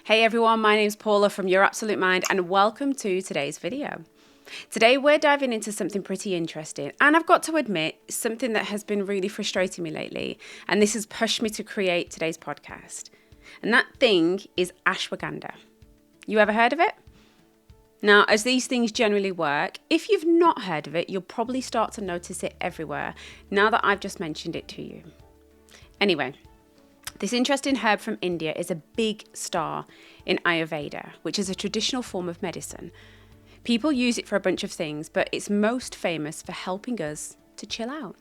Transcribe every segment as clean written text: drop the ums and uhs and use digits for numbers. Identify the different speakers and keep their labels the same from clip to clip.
Speaker 1: Hey everyone, my name's Paula from Your Absolute Mind and welcome to today's video. Today we're diving into something pretty interesting and I've got to admit something that has been really frustrating me lately, and this has pushed me to create today's podcast. And that thing is ashwagandha. You ever heard of it? Now, as these things generally work, if you've not heard of it, you'll probably start to notice it everywhere now that I've just mentioned it to you. Anyway, this interesting herb from India is a big star in Ayurveda, which is a traditional form of medicine. People use it for a bunch of things, but it's most famous for helping us to chill out.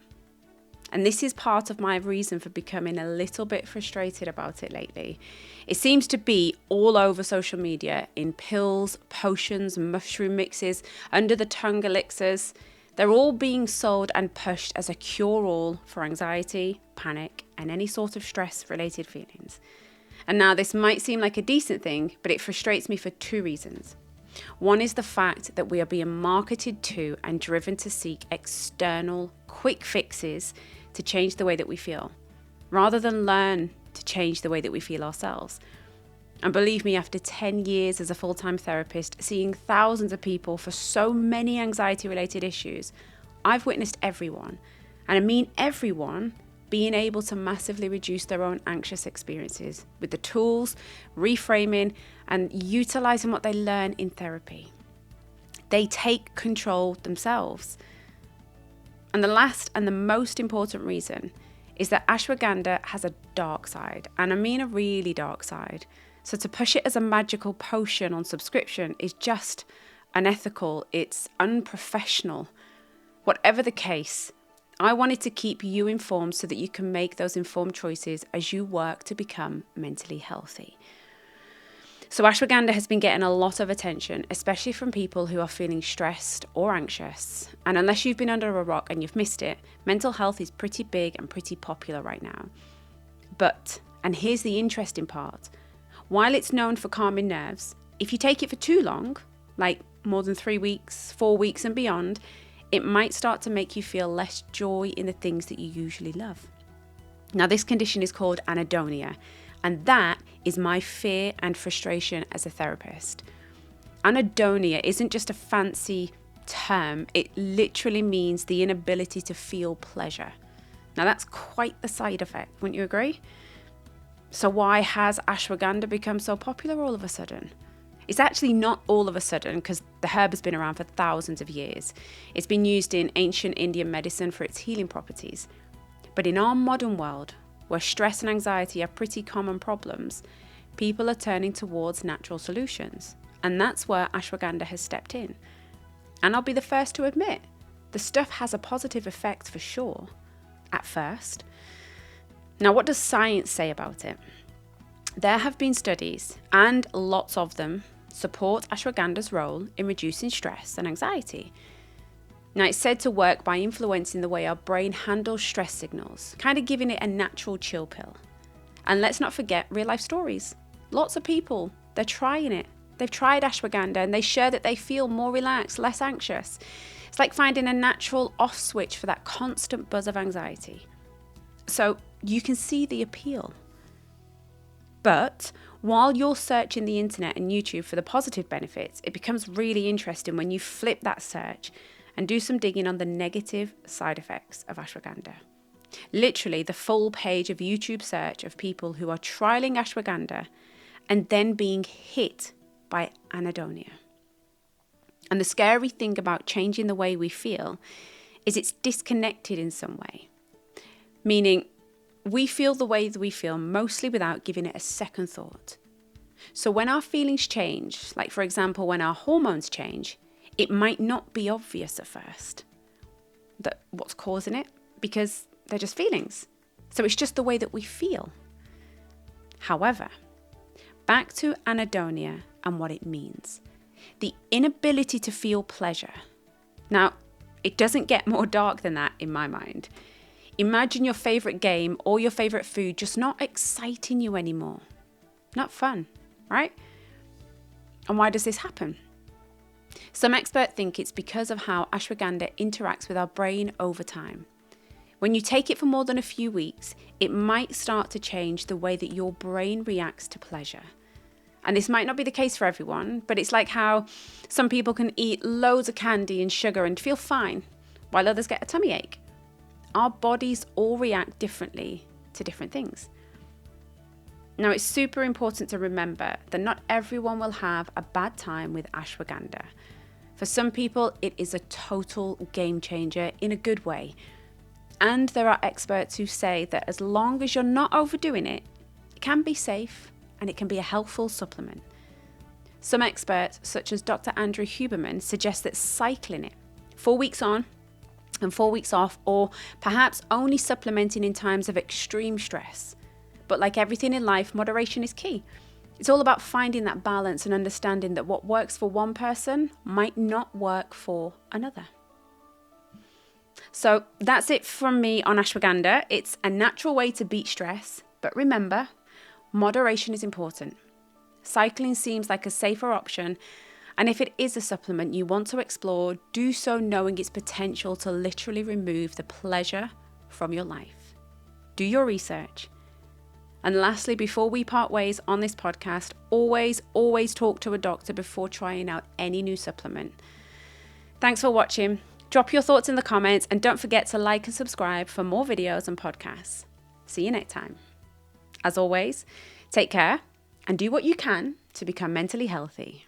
Speaker 1: And this is part of my reason for becoming a little bit frustrated about it lately. It seems to be all over social media in pills, potions, mushroom mixes, under the tongue elixirs. They're all being sold and pushed as a cure-all for anxiety, panic, and any sort of stress-related feelings. And now this might seem like a decent thing, but it frustrates me for two reasons. One is the fact that we are being marketed to and driven to seek external, quick fixes to change the way that we feel, rather than learn to change the way that we feel ourselves. And believe me, after 10 years as a full-time therapist, seeing thousands of people for so many anxiety-related issues, I've witnessed everyone, and I mean everyone, being able to massively reduce their own anxious experiences with the tools, reframing, and utilizing what they learn in therapy. They take control themselves. And the last and the most important reason is that ashwagandha has a dark side, and I mean a really dark side. So to push it as a magical potion on subscription is just unethical, it's unprofessional. Whatever the case, I wanted to keep you informed so that you can make those informed choices as you work to become mentally healthy. So ashwagandha has been getting a lot of attention, especially from people who are feeling stressed or anxious. And unless you've been under a rock and you've missed it, mental health is pretty big and pretty popular right now. But, and here's the interesting part, while it's known for calming nerves, if you take it for too long, like more than 3 weeks, 4 weeks and beyond, it might start to make you feel less joy in the things that you usually love. Now, this condition is called anhedonia, and that is my fear and frustration as a therapist. Anhedonia isn't just a fancy term, it literally means the inability to feel pleasure. Now, that's quite the side effect, wouldn't you agree? So why has ashwagandha become so popular all of a sudden? It's actually not all of a sudden, because the herb has been around for thousands of years. It's been used in ancient Indian medicine for its healing properties. But in our modern world, where stress and anxiety are pretty common problems, people are turning towards natural solutions. And that's where ashwagandha has stepped in. And I'll be the first to admit, the stuff has a positive effect for sure, at first. Now, what does science say about it? There have been studies, and lots of them, support ashwagandha's role in reducing stress and anxiety. Now, it's said to work by influencing the way our brain handles stress signals, kind of giving it a natural chill pill. And let's not forget real-life stories. Lots of people, they're trying it. They've tried ashwagandha and they share that they feel more relaxed, less anxious. It's like finding a natural off switch for that constant buzz of anxiety. So you can see the appeal. But while you're searching the internet and YouTube for the positive benefits, it becomes really interesting when you flip that search and do some digging on the negative side effects of ashwagandha. Literally the full page of YouTube search of people who are trialing ashwagandha and then being hit by anhedonia. And the scary thing about changing the way we feel is it's disconnected in some way. Meaning, we feel the way that we feel mostly without giving it a second thought. So when our feelings change, like for example, when our hormones change, it might not be obvious at first that what's causing it, because they're just feelings. So it's just the way that we feel. However, back to anhedonia and what it means. The inability to feel pleasure. Now, it doesn't get more dark than that in my mind. Imagine your favorite game or your favorite food just not exciting you anymore. Not fun, right? And why does this happen? Some experts think it's because of how ashwagandha interacts with our brain over time. When you take it for more than a few weeks, it might start to change the way that your brain reacts to pleasure. And this might not be the case for everyone, but it's like how some people can eat loads of candy and sugar and feel fine, while others get a tummy ache. Our bodies all react differently to different things. Now, it's super important to remember that not everyone will have a bad time with ashwagandha. For some people, it is a total game changer in a good way. And there are experts who say that as long as you're not overdoing it, it can be safe and it can be a helpful supplement. Some experts, such as Dr. Andrew Huberman, suggest that cycling it 4 weeks on and 4 weeks off, or perhaps only supplementing in times of extreme stress. But like everything in life, moderation is key. It's all about finding that balance and understanding that what works for one person might not work for another. So that's it from me on ashwagandha. It's a natural way to beat stress, but remember, moderation is important. Cycling seems like a safer option, and if it is a supplement you want to explore, do so knowing its potential to literally remove the pleasure from your life. Do your research. And lastly, before we part ways on this podcast, always talk to a doctor before trying out any new supplement. Thanks for watching. Drop your thoughts in the comments and don't forget to like and subscribe for more videos and podcasts. See you next time. As always, take care and do what you can to become mentally healthy.